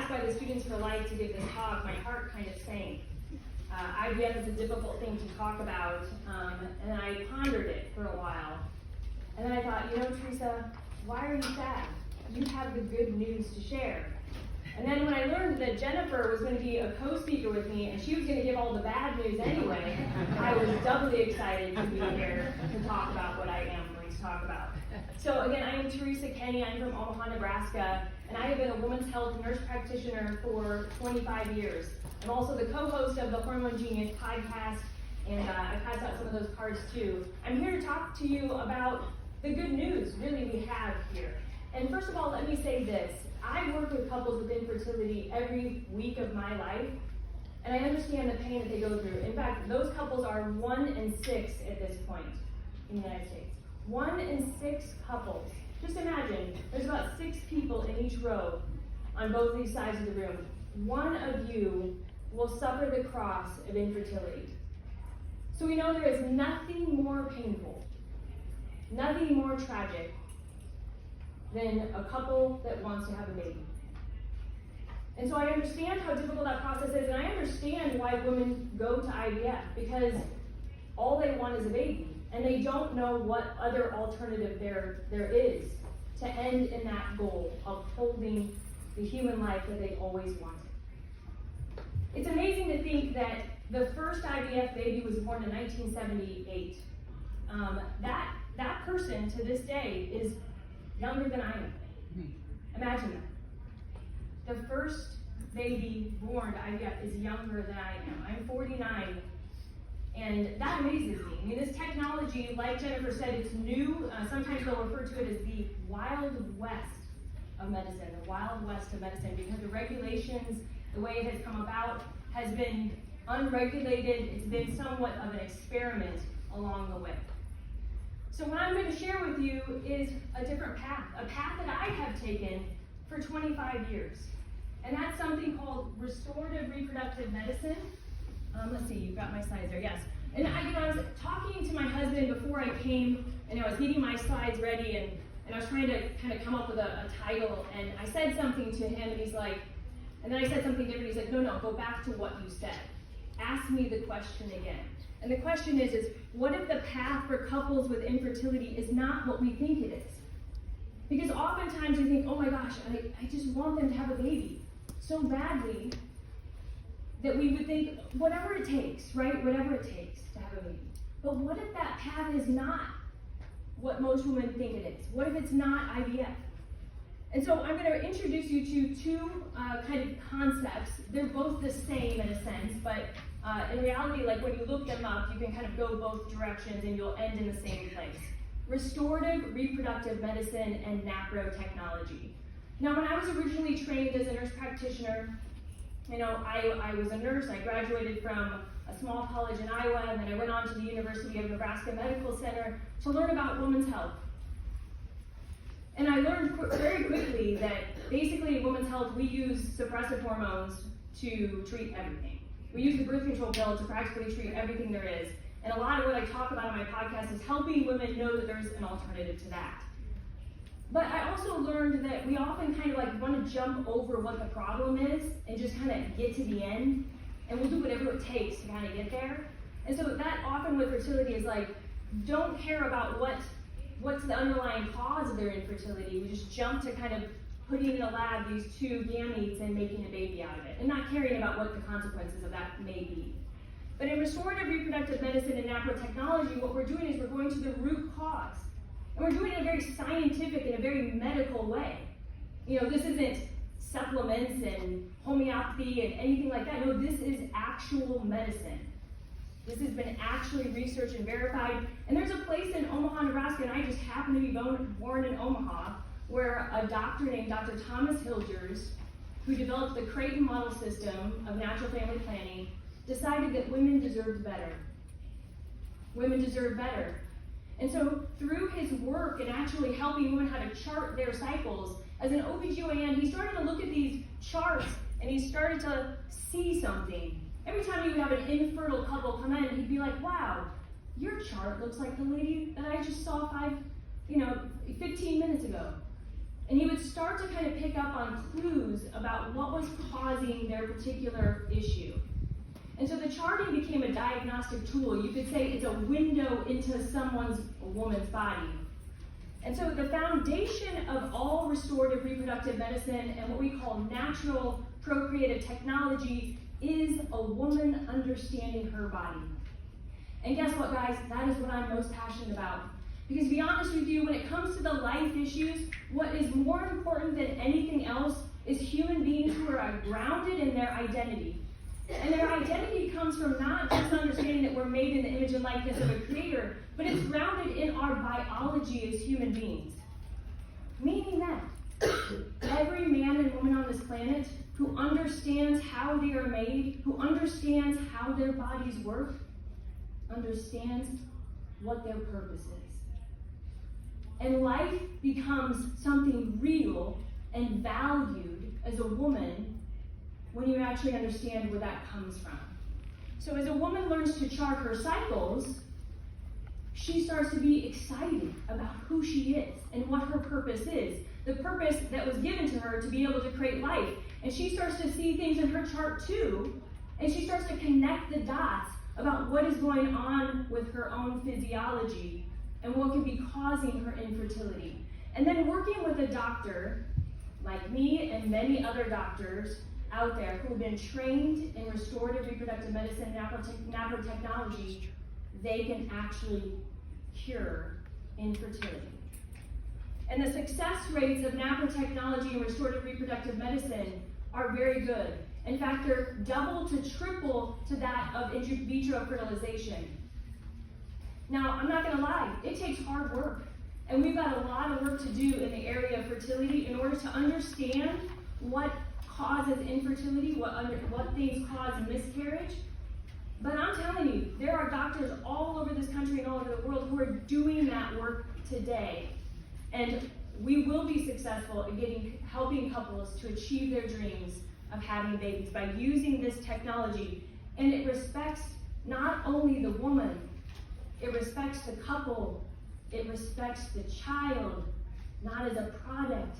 asked by the Students for Life to give this talk, my heart kind of sank. IVF is a difficult thing to talk about, and I pondered it for a while. And then I thought, Teresa, why are you sad? You have the good news to share. And then when I learned that Jennifer was going to be a co-speaker with me, and she was going to give all the bad news anyway, I was doubly excited to be here to talk about what I am going to talk about. So again, I am Teresa Kenny. I'm from Omaha, Nebraska, and I have been a women's health nurse practitioner for 25 years. I'm also the co-host of the Hormone Genius podcast, and I passed out some of those cards too. I'm here to talk to you about the good news, really, we have here. And first of all, let me say this. I work with couples with infertility every week of my life, and I understand the pain that they go through. In fact, those couples are 1 in 6 at this point in the United States. 1 in 6 couples. Just imagine, there's about 6 people in each row on both these sides of the room. One of you will suffer the cross of infertility. So we know there is nothing more painful, nothing more tragic than a couple that wants to have a baby. And so I understand how difficult that process is, and I understand why women go to IVF, because all they want is a baby, and they don't know what other alternative there is to end in that goal of holding the human life that they always wanted. It's amazing to think that the first IVF baby was born in 1978. That person to this day is younger than I am. Imagine that. The first baby born to IVF is younger than I am. I'm 49, and that amazes me. I mean, this technology, like Jennifer said, it's new. Sometimes they'll refer to it as the Wild West of medicine, the Wild West of medicine, because the regulations, the way it has come about, has been unregulated. It's been somewhat of an experiment along the way. So what I'm going to share with you is a different path, a path that I have taken for 25 years. And that's something called restorative reproductive medicine. Let's see, you've got my slides there, yes. And I was talking to my husband before I came, and I was getting my slides ready, and I was trying to kind of come up with a title, and I said something to him, and he's like, and then I said something different. He's like, no, go back to what you said. Ask me the question again. And the question is what if the path for couples with infertility is not what we think it is? Because oftentimes we think, oh my gosh, I just want them to have a baby so badly that we would think, whatever it takes, right? Whatever it takes to have a baby. But what if that path is not what most women think it is? What if it's not IVF? And so I'm going to introduce you to two kind of concepts. They're both the same in a sense, but in reality, like when you look them up, you can kind of go both directions and you'll end in the same place. Restorative reproductive medicine and naprotechnology. Now, when I was originally trained as a nurse practitioner, I was a nurse. I graduated from a small college in Iowa, and then I went on to the University of Nebraska Medical Center to learn about women's health. And I learned very quickly that basically in women's health, we use suppressive hormones to treat everything. We use the birth control pill to practically treat everything there is. And a lot of what I talk about on my podcast is helping women know that there's an alternative to that. But I also learned that we often kind of like want to jump over what the problem is and just kind of get to the end. And we'll do whatever it takes to kind of get there. And so that often with fertility is like, don't care about what's the underlying cause of their infertility. We just jump to kind of putting in a lab these two gametes and making a baby out of it, and not caring about what the consequences of that may be. But in restorative reproductive medicine and naprotechnology, what we're doing is we're going to the root cause. And we're doing it in a very scientific and a very medical way. This isn't supplements and homeopathy and anything like that. No, this is actual medicine. This has been actually researched and verified. And there's a place in Omaha, Nebraska, and I just happen to be born in Omaha, where a doctor named Dr. Thomas Hilgers, who developed the Creighton model system of natural family planning, decided that women deserved better. Women deserve better. And so through his work and actually helping women how to chart their cycles, as an OBGYN, he started to look at these charts and he started to see something. Every time he would have an infertile couple come in, he'd be like, wow, your chart looks like the lady that I just saw 15 minutes ago. And he would start to kind of pick up on clues about what was causing their particular issue. And so the charting became a diagnostic tool. You could say it's a window into a woman's body. And so the foundation of all restorative reproductive medicine and what we call natural procreative technology is a woman understanding her body. And guess what, guys? That is what I'm most passionate about. Because to be honest with you, when it comes to the life issues, what is more important than anything else is human beings who are grounded in their identity. And their identity comes from not just understanding that we're made in the image and likeness of a creator, but it's grounded in our biology as human beings. Meaning that every man and woman on this planet who understands how they are made, who understands how their bodies work, understands what their purpose is. And life becomes something real and valued as a woman when you actually understand where that comes from. So as a woman learns to chart her cycles, she starts to be excited about who she is and what her purpose is. The purpose that was given to her to be able to create life. And she starts to see things in her chart too, and she starts to connect the dots about what is going on with her own physiology and what could be causing her infertility. And then working with a doctor like me and many other doctors out there who have been trained in restorative reproductive medicine and nanotechnology, they can actually cure infertility. And the success rates of nanotechnology and restorative reproductive medicine are very good. In fact, they're double to triple to that of in vitro fertilization. Now, I'm not going to lie, it takes hard work. And we've got a lot of work to do in the area of fertility in order to understand what causes infertility, what things cause miscarriage. But I'm telling you, there are doctors all over this country and all over the world who are doing that work today. And we will be successful in helping couples to achieve their dreams of having babies by using this technology. And it respects not only the woman, it respects the couple, it respects the child, not as a product,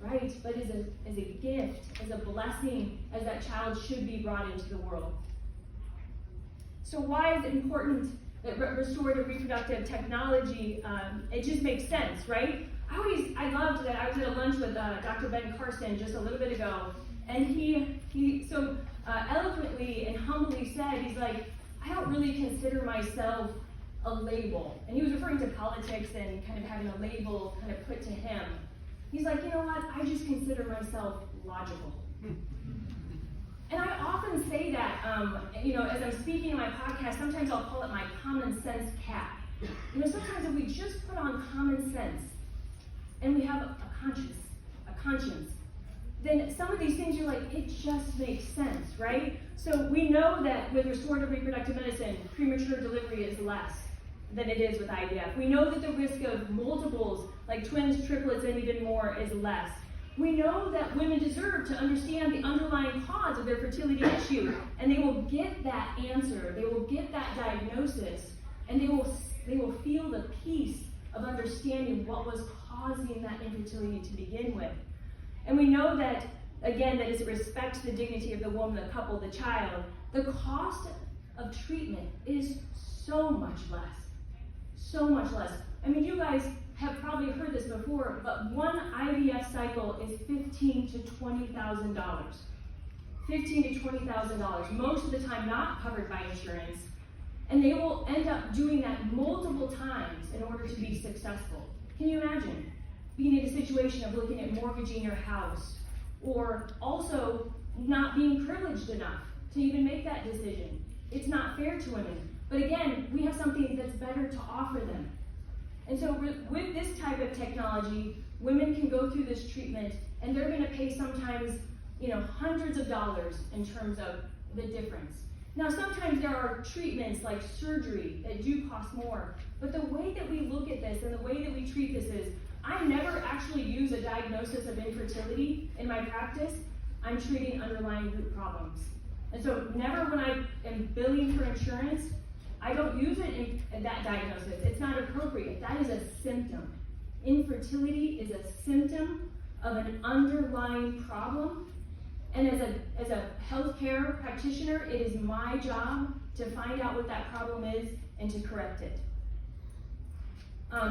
right? But as a gift, as a blessing, as that child should be brought into the world. So why is it important that restorative reproductive technology, it just makes sense, right? I loved that I was at a lunch with Dr. Ben Carson just a little bit ago, and he so eloquently and humbly said, he's like, I don't really consider myself a label. And he was referring to politics and kind of having a label kind of put to him. He's like, you know what, I just consider myself logical. And I often say that, as I'm speaking in my podcast, sometimes I'll call it my common sense cap. Sometimes if we just put on common sense and we have a conscience, then some of these things you're like, it just makes sense, right? So we know that with restorative reproductive medicine, premature delivery is less than it is with IVF. We know that the risk of multiples, like twins, triplets, and even more is less. We know that women deserve to understand the underlying cause of their fertility issue, and they will get that answer, they will get that diagnosis, and they will feel the peace of understanding what was causing that infertility to begin with. And we know that, again, that as it respects the dignity of the woman, the couple, the child, the cost of treatment is so much less. So much less. I mean, you guys have probably heard this before, but one IVF cycle is $15,000 to $20,000. $15,000 to $20,000. Most of the time not covered by insurance. And they will end up doing that multiple times in order to be successful. Can you imagine being in a situation of looking at mortgaging your house, or also not being privileged enough to even make that decision? It's not fair to women. But again, we have something that's better to offer them. And so with this type of technology, women can go through this treatment, and they're going to pay sometimes, hundreds of dollars in terms of the difference. Now, sometimes there are treatments like surgery that do cost more, but the way that we look at this and the way that we treat this is, I never actually use a diagnosis of infertility in my practice. I'm treating underlying root problems. And so never when I am billing for insurance, I don't use it in that diagnosis. It's not appropriate. That is a symptom. Infertility is a symptom of an underlying problem. And as a healthcare practitioner, it is my job to find out what that problem is and to correct it.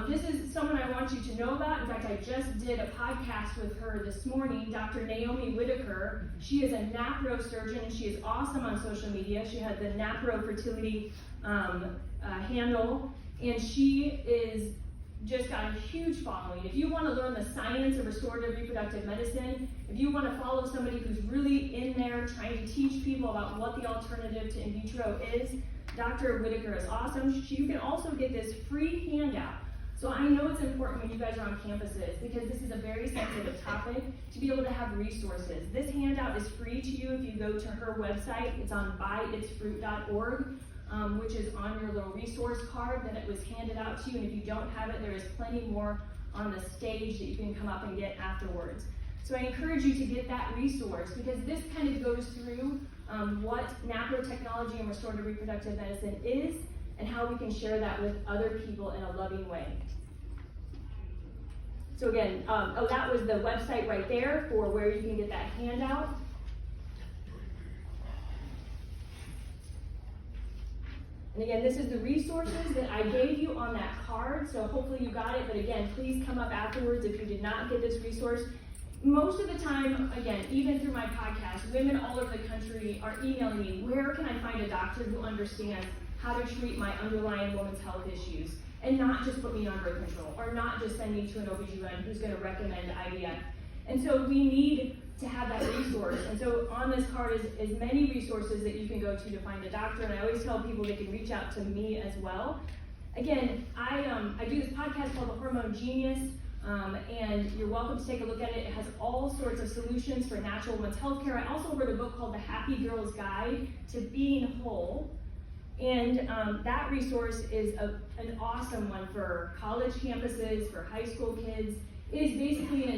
This is someone I want you to know about. In fact, I just did a podcast with her this morning, Dr. Naomi Whitaker. She is a NAPRO surgeon, and she is awesome on social media. She had the NAPRO fertility handle, and she is just got a huge following. If you want to learn the science of restorative reproductive medicine, if you want to follow somebody who's really in there trying to teach people about what the alternative to in vitro is, Dr. Whitaker is awesome. You can also get this free handout. So I know it's important when you guys are on campuses, because this is a very sensitive topic, to be able to have resources. This handout is free to you if you go to her website. It's on buyitsfruit.org. Which is on your little resource card that it was handed out to you. And if you don't have it, there is plenty more on the stage that you can come up and get afterwards. So I encourage you to get that resource, because this kind of goes through what NAPRO technology and restorative reproductive medicine is and how we can share that with other people in a loving way. So again, that was the website right there for where you can get that handout. And again, this is the resources that I gave you on that card, so hopefully you got it, but again, please come up afterwards if you did not get this resource. Most of the time, again, even through my podcast, women all over the country are emailing me, where can I find a doctor who understands how to treat my underlying women's health issues, and not just put me on birth control, or not just send me to an OBGYN who's going to recommend IVF. And so we need to have that resource. And so on this card is many resources that you can go to find a doctor. And I always tell people they can reach out to me as well. Again, I do this podcast called The Hormone Genius, and you're welcome to take a look at it. It has all sorts of solutions for natural women's health care. I also wrote a book called The Happy Girl's Guide to Being Whole. And that resource is an awesome one for college campuses, for high school kids. It is basically an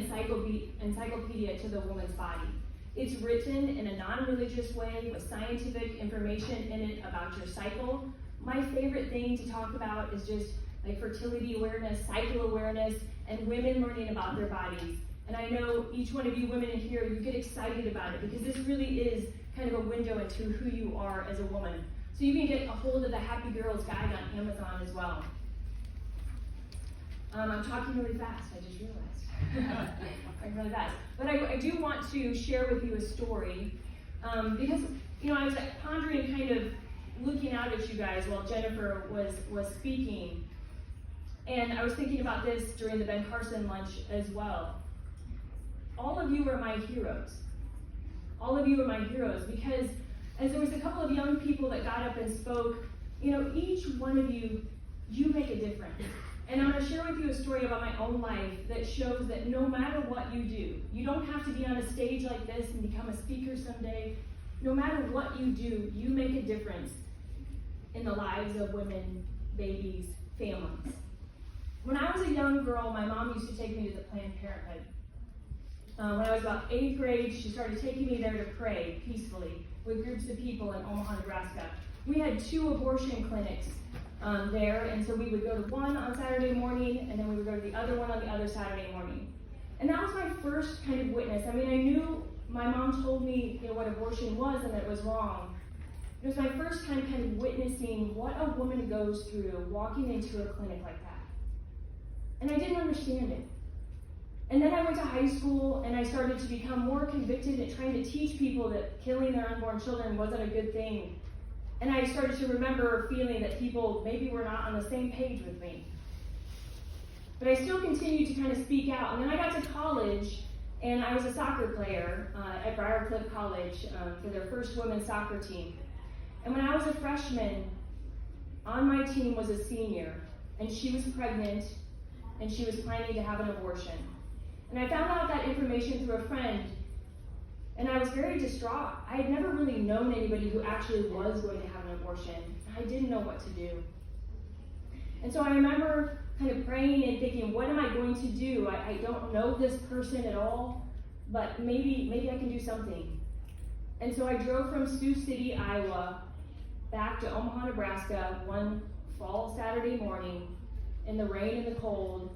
encyclopedia to the woman's body. It's written in a non-religious way with scientific information in it about your cycle. My favorite thing to talk about is just like fertility awareness, cycle awareness, and women learning about their bodies. And I know each one of you women in here, you get excited about it, because this really is kind of a window into who you are as a woman. So you can get a hold of the Happy Girl's Guide on Amazon as well. I'm talking really fast, I just realized. I'm really fast. But I do want to share with you a story, because I was pondering, kind of looking out at you guys while Jennifer was speaking, and I was thinking about this during the Ben Carson lunch as well. All of you are my heroes. All of you are my heroes, because as there was a couple of young people that got up and spoke, each one of you, you make a difference. And I'm going to share with you a story about my own life that shows that no matter what you do, you don't have to be on a stage like this and become a speaker someday. No matter what you do, you make a difference in the lives of women, babies, families. When I was a young girl, my mom used to take me to the Planned Parenthood. When I was about 8th grade, she started taking me there to pray peacefully with groups of people in Omaha, Nebraska. We had 2 abortion clinics there, and so we would go to one on Saturday morning, and then we would go to the other one on the other Saturday morning. And that was my first kind of witness. I mean, I knew my mom told me what abortion was and that it was wrong. It was my first time kind of witnessing what a woman goes through walking into a clinic like that. And I didn't understand it. And then I went to high school, and I started to become more convicted at trying to teach people that killing their unborn children wasn't a good thing. And I started to remember feeling that people maybe were not on the same page with me. But I still continued to kind of speak out. And then I got to college, and I was a soccer player at Briarcliff College for their first women's soccer team. And when I was a freshman, on my team was a senior, and she was pregnant, and she was planning to have an abortion. And I found out that information through a friend, and I was very distraught. I had never really known anybody who actually was going to have an abortion. I didn't know what to do. And so I remember kind of praying and thinking, what am I going to do? I don't know this person at all, but maybe I can do something. And so I drove from Sioux City, Iowa, back to Omaha, Nebraska, one fall Saturday morning, in the rain and the cold,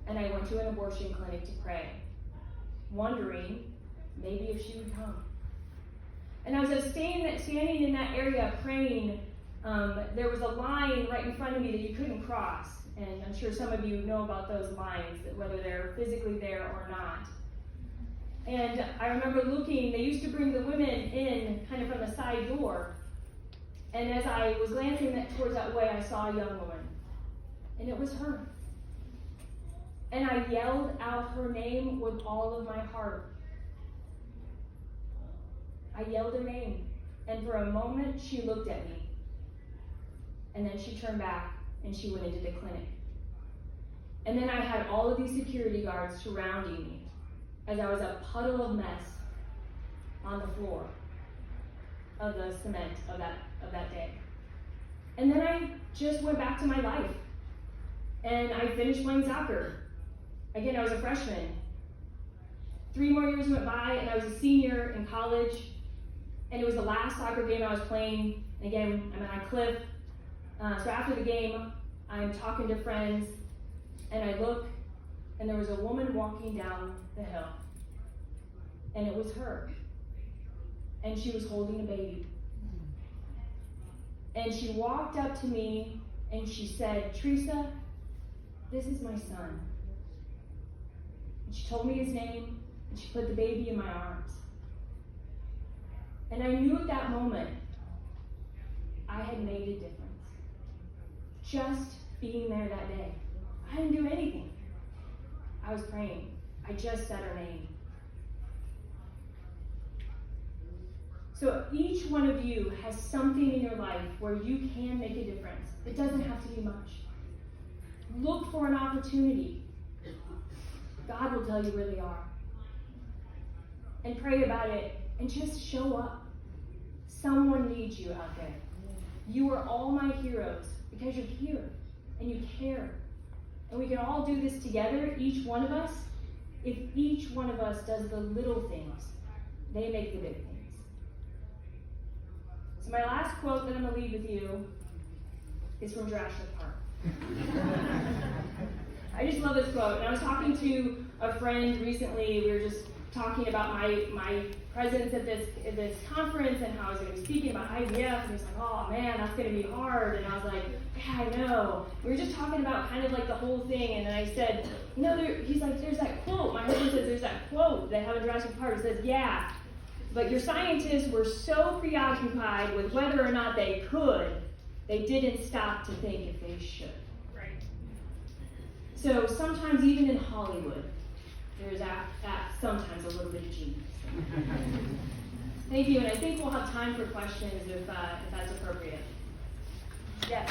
and I went to an abortion clinic to pray. wondering maybe if she would come. And as I was standing in that area praying, there was a line right in front of me that you couldn't cross. And I'm sure some of you know about those lines, whether they're physically there or not. And I remember looking, they used to bring the women in kind of from the side door. And as I was glancing towards that way, I saw a young woman. And it was her. And I yelled out her name with all of my heart. I yelled her name. And for a moment, she looked at me. And then she turned back and she went into the clinic. And then I had all of these security guards surrounding me as I was a puddle of mess on the floor of the cement of that day. And then I just went back to my life. And I finished playing soccer. Again, I was a freshman. 3 more years went by and I was a senior in college. And it was the last soccer game I was playing. And again, I'm on a cliff. So after the game, I'm talking to friends, and I look, and there was a woman walking down the hill. And it was her. And she was holding a baby. And she walked up to me, and she said, "Teresa, this is my son." And she told me his name, and she put the baby in my arms. And I knew at that moment, I had made a difference. Just being there that day. I didn't do anything. I was praying. I just said her name. So each one of you has something in your life where you can make a difference. It doesn't have to be much. Look for an opportunity. God will tell you where they are. And pray about it and just show up. Someone needs you out there. You are all my heroes because you're here and you care. And we can all do this together, each one of us. If each one of us does the little things, they make the big things. So my last quote that I'm going to leave with you is from Jurassic Park. I just love this quote. And I was talking to a friend recently. We were just talking about my presence at this conference and how I was going to be speaking about IVF. And he was like, "Oh man, that's going to be hard." And I was like, "Yeah, I know." We were just talking about kind of like the whole thing. And then I said, he's like, "There's that quote." My husband says, "There's that quote they have in Jurassic Park." It says, "Yeah, but your scientists were so preoccupied with whether or not they could, they didn't stop to think if they should." Right. So sometimes even in Hollywood, there's sometimes a little bit of genius. Thank you, and I think we'll have time for questions if that's appropriate. Yes.